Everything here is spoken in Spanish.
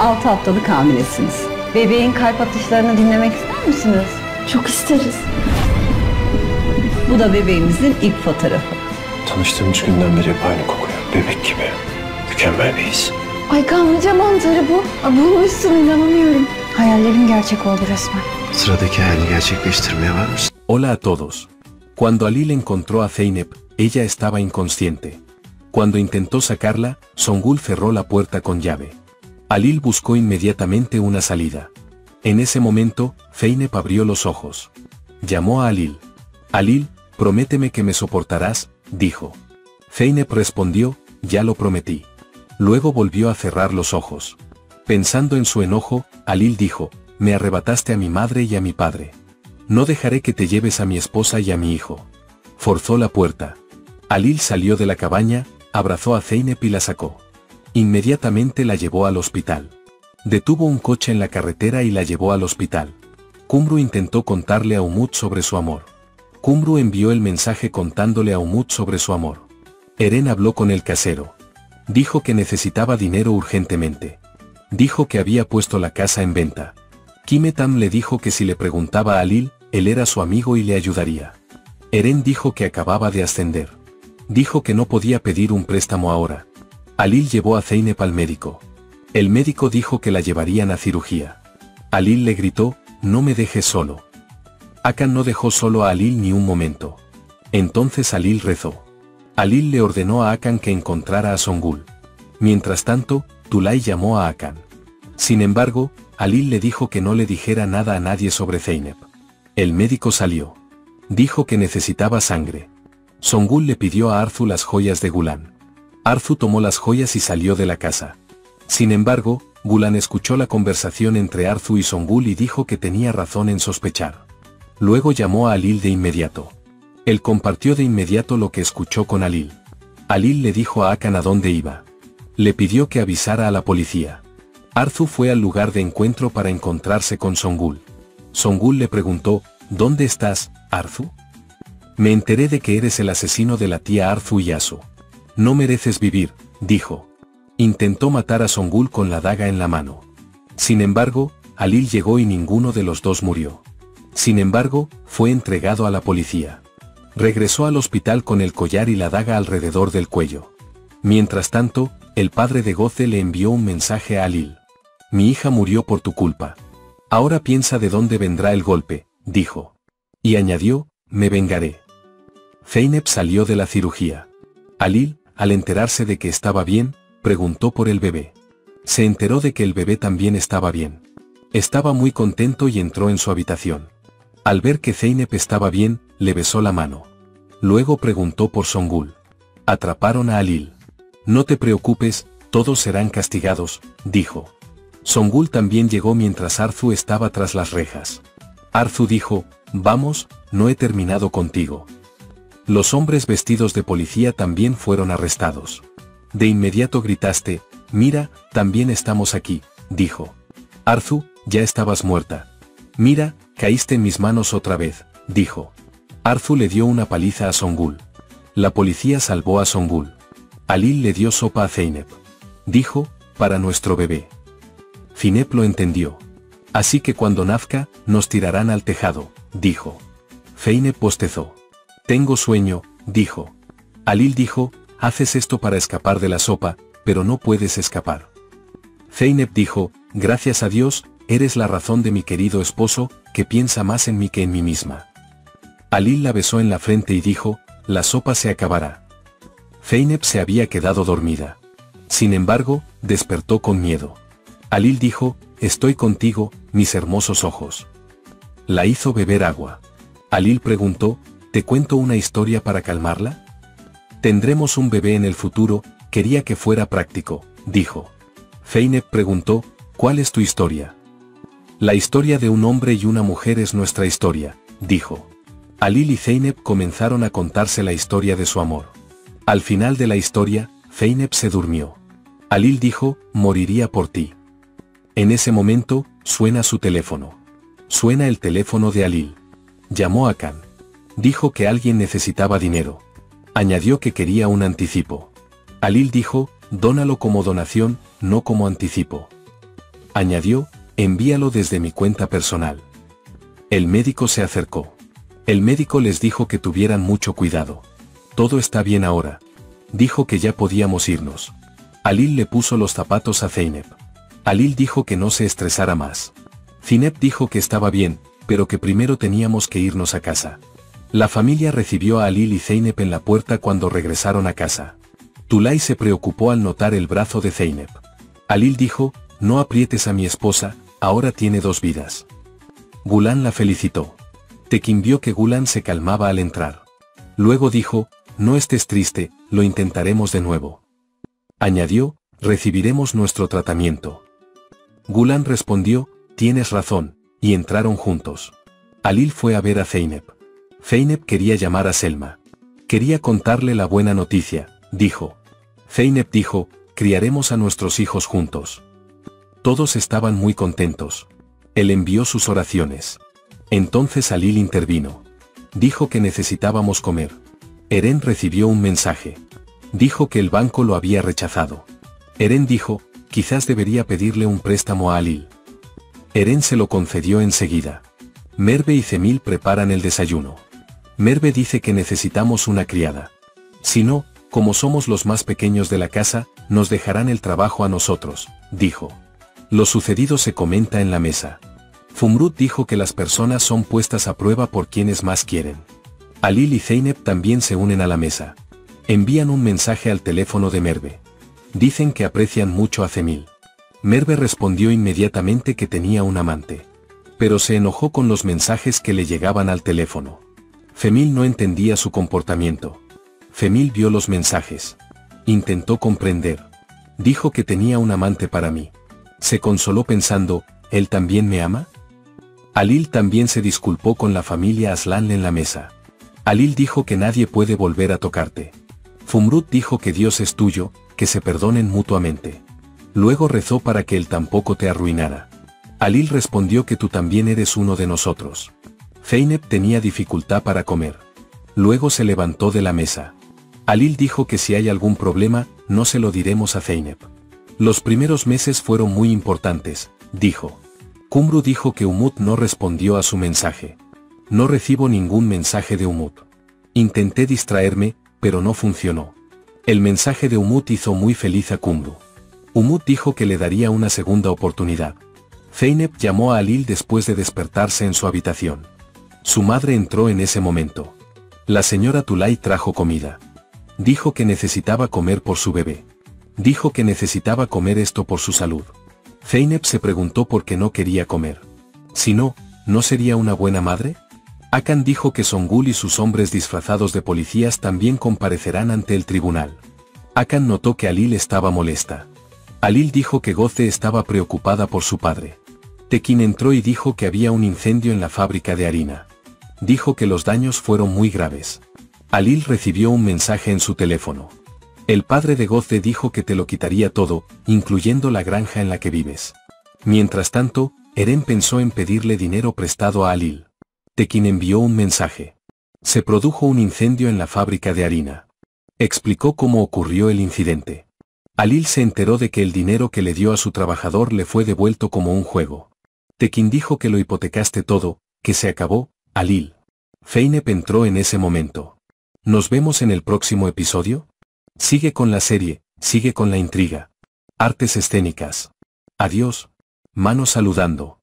6 haftalık hamilesiniz. Bebeğin kalp atışlarını dinlemek ister misiniz? Çok isteriz. Bu da bebeğimizin ilk fotoğrafı. Tanıştığımız günden beri hep aynı kokuyor. Bebek gibi. Mükemmel bir his. Ay kanlıca mantarı bu. Bulmuşsun, inanamıyorum. Hayallerim gerçek oldu resmen. Sıradaki hayalini gerçekleştirmeye var mısın? Hola a todos. Cuando Halil encontró a Zeynep, ella estaba inconsciente. Cuando intentó sacarla, Songül cerró la puerta con llave. Halil buscó inmediatamente una salida. En ese momento, Zeynep abrió los ojos. Llamó a Halil. Halil, prométeme que me soportarás, dijo. Zeynep respondió, ya lo prometí. Luego volvió a cerrar los ojos. Pensando en su enojo, Halil dijo, me arrebataste a mi madre y a mi padre. No dejaré que te lleves a mi esposa y a mi hijo. Forzó la puerta. Halil salió de la cabaña, abrazó a Zeynep y la sacó. Inmediatamente la llevó al hospital. Detuvo un coche en la carretera y la llevó al hospital. Kumru intentó contarle a Umut sobre su amor. Kumru envió el mensaje contándole a Umut sobre su amor. Eren habló con el casero. Dijo que necesitaba dinero urgentemente. Dijo que había puesto la casa en venta. Kimetam le dijo que si le preguntaba a Halil, él era su amigo y le ayudaría. Eren dijo que acababa de ascender. Dijo que no podía pedir un préstamo ahora. Halil llevó a Zeynep al médico. El médico dijo que la llevarían a cirugía. Halil le gritó, no me dejes solo. Hakan no dejó solo a Halil ni un momento. Entonces Halil rezó. Halil le ordenó a Hakan que encontrara a Songül. Mientras tanto, Tulay llamó a Hakan. Sin embargo, Halil le dijo que no le dijera nada a nadie sobre Zeynep. El médico salió. Dijo que necesitaba sangre. Songül le pidió a Arzu las joyas de Gulan. Arzu tomó las joyas y salió de la casa. Sin embargo, Gulan escuchó la conversación entre Arzu y Songül y dijo que tenía razón en sospechar. Luego llamó a Halil de inmediato. Él compartió de inmediato lo que escuchó con Halil. Halil le dijo a Hakan a dónde iba. Le pidió que avisara a la policía. Arzu fue al lugar de encuentro para encontrarse con Songül. Songül le preguntó, ¿dónde estás, Arzu? Me enteré de que eres el asesino de la tía Arzu y Yasu. No mereces vivir, dijo. Intentó matar a Songül con la daga en la mano. Sin embargo, Halil llegó y ninguno de los dos murió. Sin embargo, fue entregado a la policía. Regresó al hospital con el collar y la daga alrededor del cuello. Mientras tanto, el padre de Goze le envió un mensaje a Halil. Mi hija murió por tu culpa. Ahora piensa de dónde vendrá el golpe, dijo. Y añadió, me vengaré. Zeynep salió de la cirugía. Halil, al enterarse de que estaba bien, preguntó por el bebé. Se enteró de que el bebé también estaba bien. Estaba muy contento y entró en su habitación. Al ver que Zeynep estaba bien, le besó la mano. Luego preguntó por Songül. Atraparon a Halil. No te preocupes, todos serán castigados, dijo. Songül también llegó mientras Arzu estaba tras las rejas. Arzu dijo, vamos, no he terminado contigo. Los hombres vestidos de policía también fueron arrestados. De inmediato gritaste, mira, también estamos aquí, dijo. Arzu, ya estabas muerta. Mira, caíste en mis manos otra vez, dijo. Arzu le dio una paliza a Songül. La policía salvó a Songül. Halil le dio sopa a Zeynep. Dijo, para nuestro bebé. Zeynep lo entendió. Así que cuando nazca, nos tirarán al tejado, dijo. Zeynep bostezó. Tengo sueño, dijo. Halil dijo, haces esto para escapar de la sopa, pero no puedes escapar. Zeynep dijo, gracias a Dios, eres la razón de mi querido esposo, que piensa más en mí que en mí misma. Halil la besó en la frente y dijo, la sopa se acabará. Zeynep se había quedado dormida. Sin embargo, despertó con miedo. Halil dijo, estoy contigo, mis hermosos ojos. La hizo beber agua. Halil preguntó, ¿te cuento una historia para calmarla? Tendremos un bebé en el futuro, quería que fuera práctico, dijo. Zeynep preguntó, ¿cuál es tu historia? La historia de un hombre y una mujer es nuestra historia, dijo. Halil y Zeynep comenzaron a contarse la historia de su amor. Al final de la historia, Zeynep se durmió. Halil dijo, moriría por ti. En ese momento, suena su teléfono. Suena el teléfono de Halil. Llamó a Hakan. Dijo que alguien necesitaba dinero. Añadió que quería un anticipo. Halil dijo, dónalo como donación, no como anticipo. Añadió, envíalo desde mi cuenta personal. El médico se acercó. El médico les dijo que tuvieran mucho cuidado. Todo está bien ahora. Dijo que ya podíamos irnos. Alil le puso los zapatos a Zeynep. Alil dijo que no se estresara más. Zeynep dijo que estaba bien, pero que primero teníamos que irnos a casa. La familia recibió a Alil y Zeynep en la puerta cuando regresaron a casa. Tulay se preocupó al notar el brazo de Zeynep. Alil dijo, no aprietes a mi esposa, ahora tiene 2 vidas. Gulan la felicitó. Tekin vio que Gulan se calmaba al entrar. Luego dijo, no estés triste, lo intentaremos de nuevo. Añadió, recibiremos nuestro tratamiento. Gulan respondió, tienes razón, y entraron juntos. Alil fue a ver a Zeynep. Zeynep quería llamar a Selma. Quería contarle la buena noticia, dijo. Zeynep dijo, criaremos a nuestros hijos juntos. Todos estaban muy contentos. Él envió sus oraciones. Entonces Alil intervino. Dijo que necesitábamos comer. Eren recibió un mensaje. Dijo que el banco lo había rechazado. Eren dijo, quizás debería pedirle un préstamo a Alil. Eren se lo concedió enseguida. Merve y Cemil preparan el desayuno. Merve dice que necesitamos una criada. Si no, como somos los más pequeños de la casa, nos dejarán el trabajo a nosotros, dijo. Lo sucedido se comenta en la mesa. Zumrud dijo que las personas son puestas a prueba por quienes más quieren. Alil y Zeynep también se unen a la mesa. Envían un mensaje al teléfono de Merve. Dicen que aprecian mucho a Cemil. Merve respondió inmediatamente que tenía un amante. Pero se enojó con los mensajes que le llegaban al teléfono. Cemil no entendía su comportamiento. Cemil vio los mensajes. Intentó comprender. Dijo que tenía un amante para mí. Se consoló pensando, ¿él también me ama? Alil también se disculpó con la familia Aslan en la mesa. Alil dijo que nadie puede volver a tocarte. Zumrud dijo que Dios es tuyo, que se perdonen mutuamente. Luego rezó para que él tampoco te arruinara. Alil respondió que tú también eres uno de nosotros. Zeynep tenía dificultad para comer. Luego se levantó de la mesa. Alil dijo que si hay algún problema, no se lo diremos a Zeynep. Los primeros meses fueron muy importantes, dijo. Kumru dijo que Umut no respondió a su mensaje. No recibo ningún mensaje de Umut. Intenté distraerme, pero no funcionó. El mensaje de Umut hizo muy feliz a Kumru. Umut dijo que le daría una segunda oportunidad. Zeynep llamó a Alil después de despertarse en su habitación. Su madre entró en ese momento. La señora Tulay trajo comida. Dijo que necesitaba comer por su bebé. Dijo que necesitaba comer esto por su salud. Zeynep se preguntó por qué no quería comer. Si no, ¿no sería una buena madre? Hakan dijo que Songul y sus hombres disfrazados de policías también comparecerán ante el tribunal. Hakan notó que Alil estaba molesta. Alil dijo que Goze estaba preocupada por su padre. Tekin entró y dijo que había un incendio en la fábrica de harina. Dijo que los daños fueron muy graves. Alil recibió un mensaje en su teléfono. El padre de Goze dijo que te lo quitaría todo, incluyendo la granja en la que vives. Mientras tanto, Eren pensó en pedirle dinero prestado a Alil. Tekin envió un mensaje. Se produjo un incendio en la fábrica de harina. Explicó cómo ocurrió el incidente. Alil se enteró de que el dinero que le dio a su trabajador le fue devuelto como un juego. Tekin dijo que lo hipotecaste todo, que se acabó, Alil. Zeynep entró en ese momento. ¿Nos vemos en el próximo episodio? Sigue con la serie, sigue con la intriga. Artes escénicas. Adiós. Manos saludando.